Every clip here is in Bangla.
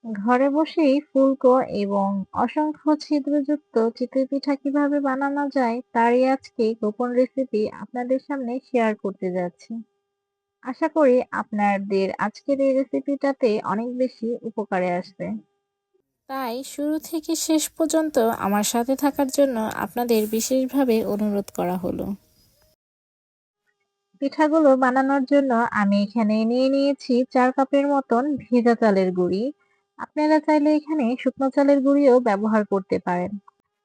ঘরে বসেই ফুলকো এবং অসংখ্য ছিদ্রযুক্ত চিতই পিঠা কিভাবে বানানো যায় তারই আজকে গোপন রেসিপি আপনাদের সামনে শেয়ার করতে যাচ্ছি। আশা করি আপনাদের আজকের এই রেসিপিটাতে অনেক বেশি উপকারে আসবে। তাই শুরু থেকে শেষ পর্যন্ত আমার সাথে থাকার জন্য আপনাদের বিশেষভাবে অনুরোধ করা হলো। পিঠাগুলো বানানোর জন্য আমি এখানে নিয়ে নিয়েছি ৪ কাপের মতন ভেজা চালের গুঁড়ি। আপনারা চাইলে এখানে শুকনো চালের গুঁড়িও ব্যবহার করতে পারেন।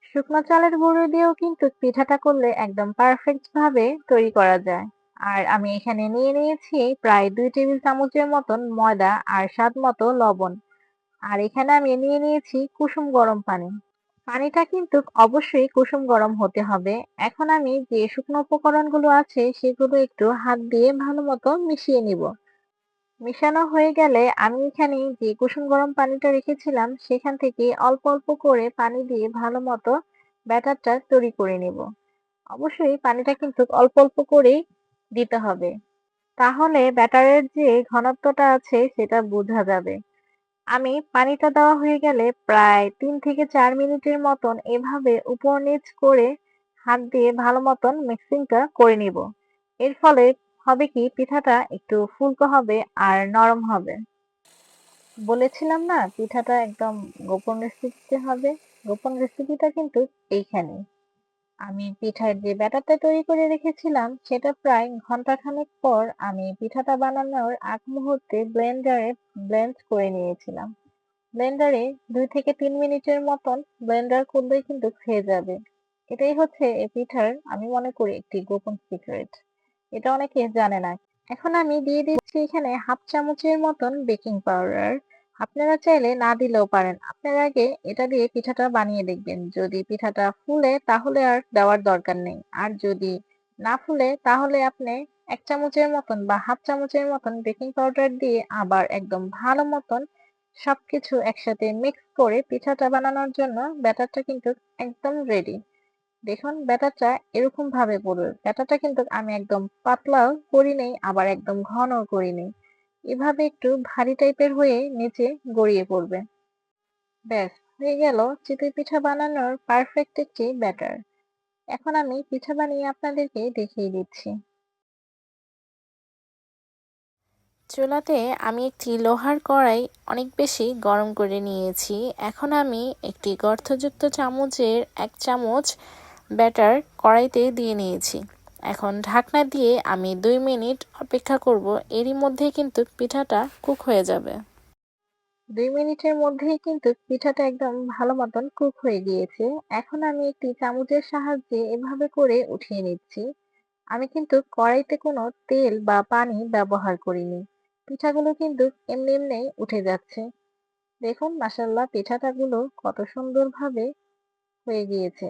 শুকনো চালের গুঁড়ো দিয়েও কিন্তু পিঠাটা করলে একদম পারফেক্ট ভাবে তৈরি করা যায়। আর আমি এখানে নিয়ে নিয়েছি প্রায় ২ টেবিল চামচের মতন ময়দা আর স্বাদ মতো লবণ। আর এখানে আমি নিয়ে নিয়েছি কুসুম গরম পানি। পানিটা কিন্তু অবশ্যই কুসুম গরম হতে হবে। এখন আমি যে শুকনো উপকরণগুলো আছে সেগুলো একটু হাত দিয়ে ভালো মতো মিশিয়ে নিব। মেশানো হয়ে গেলে আমি এখানে যে কুসুম গরম পানিটা রেখেছিলাম সেখান থেকে অল্প অল্প করে পানি দিয়ে ভালো মতো ব্যাটারটা তৈরি করে নিব। অবশ্যই পানিটা কিন্তু অল্প অল্প করেই দিতে হবে, তাহলে ব্যাটারের যে ঘনত্বটা আছে সেটা বোঝা যাবে। আমি পানিটা দেওয়া হয়ে গেলে প্রায় ৩ থেকে ৪ মিনিটের মতন এভাবে উপর নিচ করে হাত দিয়ে ভালো মতন মিক্সিংটা করে নিব। এর ফলে হবে কি পিঠাটা একটু ফুলকো হবে আর নরম হবে। বলেছিলাম না পিঠাটা একদম গোপন রেসিপিতে হবে। গোপন রেসিপিটা কিন্তু এইখানে। আমি পিঠার যে ব্যাটারটা তৈরি করে রেখেছিলাম সেটা প্রায় ঘন্টাখানেক পর আমি পিঠাটা বানানোর আগ মুহূর্তে ব্লেন্ডারে ব্লেন্ড করে নিয়েছিলাম। ব্লেন্ডারে ২ থেকে ৩ মিনিটের মতন ব্লেন্ডার করলেই কিন্তু হয়ে যাবে। এটাই হচ্ছে এই পিঠার আমি মনে করি একটি গোপন সিক্রেট। এটা অনেকে জানে না। এখন আমি দিয়ে দিচ্ছি এখানে হাফ চামচের মতন বেকিং পাউডার। আপনারা চাইলে না দিলেও পারেন। আপনার আগে এটা দিয়ে পিঠাটা বানিয়ে দেখবেন। যদি পিঠাটা ফুলে তাহলে আর দেওয়ার দরকার নেই। আর যদি না ফুলে তাহলে আপনি ১ চামচের মতন বা হাফ চামচের মতন বেকিং পাউডার দিয়ে আবার একদম ভালো মতন সবকিছু একসাথে মিক্স করে পিঠাটা বানানোর জন্য ব্যাটারটা কিন্তু একদম রেডি। দেখুন ব্যাটারটা এরকম ভাবে পড়বে। ব্যাটারটা কিন্তু আমি একদম পাতলাও করি নাই আবার একদম ঘনও করি নাই। এভাবে একটু ভারী টাইপের হয়ে নিচে গড়িয়ে পড়বে। ব্যাস হয়ে গেল চিতই পিঠা বানানোর পারফেক্ট একটি ব্যাটার। এখন আমি পিঠা বানিয়ে আপনাদেরকে দেখিয়ে দিচ্ছি। চুলাতে আমি একটি লোহার কড়াই অনেক বেশি গরম করে নিয়েছি। এখন আমি একটি গর্তযুক্ত চামচের ১ চামচ ব্যাটার কড়াইতে দিয়ে নিয়েছি। এখন ঢাকনা দিয়ে আমি ২ মিনিট অপেক্ষা করব। এরই মধ্যে কিন্তু পিঠাটা কুক হয়ে যাবে। ২ মিনিটের মধ্যেই কিন্তু পিঠাটা একদম ভালো মতন কুক হয়ে গিয়েছে। এখন আমি একটি চামচের সাহায্যে এভাবে করে উঠিয়ে নিচ্ছি। আমি কিন্তু কড়াইতে কোনো তেল বা পানি ব্যবহার করিনি। পিঠাগুলো কিন্তু এমনি এমনিই উঠে যাচ্ছে। দেখুন মাশাআল্লাহ পিঠাটাগুলো কত সুন্দরভাবে হয়ে গিয়েছে।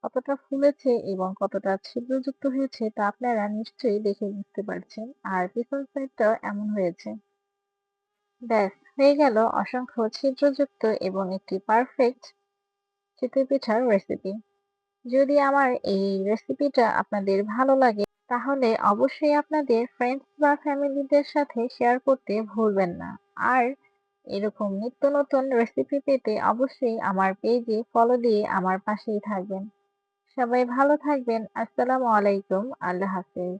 কতটা ফুলেছে এবং কতটা ছিদ্রযুক্ত হয়েছে তা আপনারা নিশ্চয়ই দেখে বুঝতে পারছেন। আর পিছন সাইডটাও এমন হয়েছে। ব্যাস হয়ে গেল অসংখ্য ছিদ্রযুক্ত এবং একটি পারফেক্ট চিতই পিঠার রেসিপি। যদি আমার এই রেসিপিটা আপনাদের ভালো লাগে তাহলে অবশ্যই আপনাদের ফ্রেন্ডস বা ফ্যামিলিদের সাথে শেয়ার করতে ভুলবেন না। আর এরকম নিত্য নতুন রেসিপি পেতে অবশ্যই আমার পেজে ফলো দিয়ে আমার পাশেই থাকবেন। সবাই ভালো থাকবেন। আসসালামু আলাইকুম। আল্লাহ হাফেজ।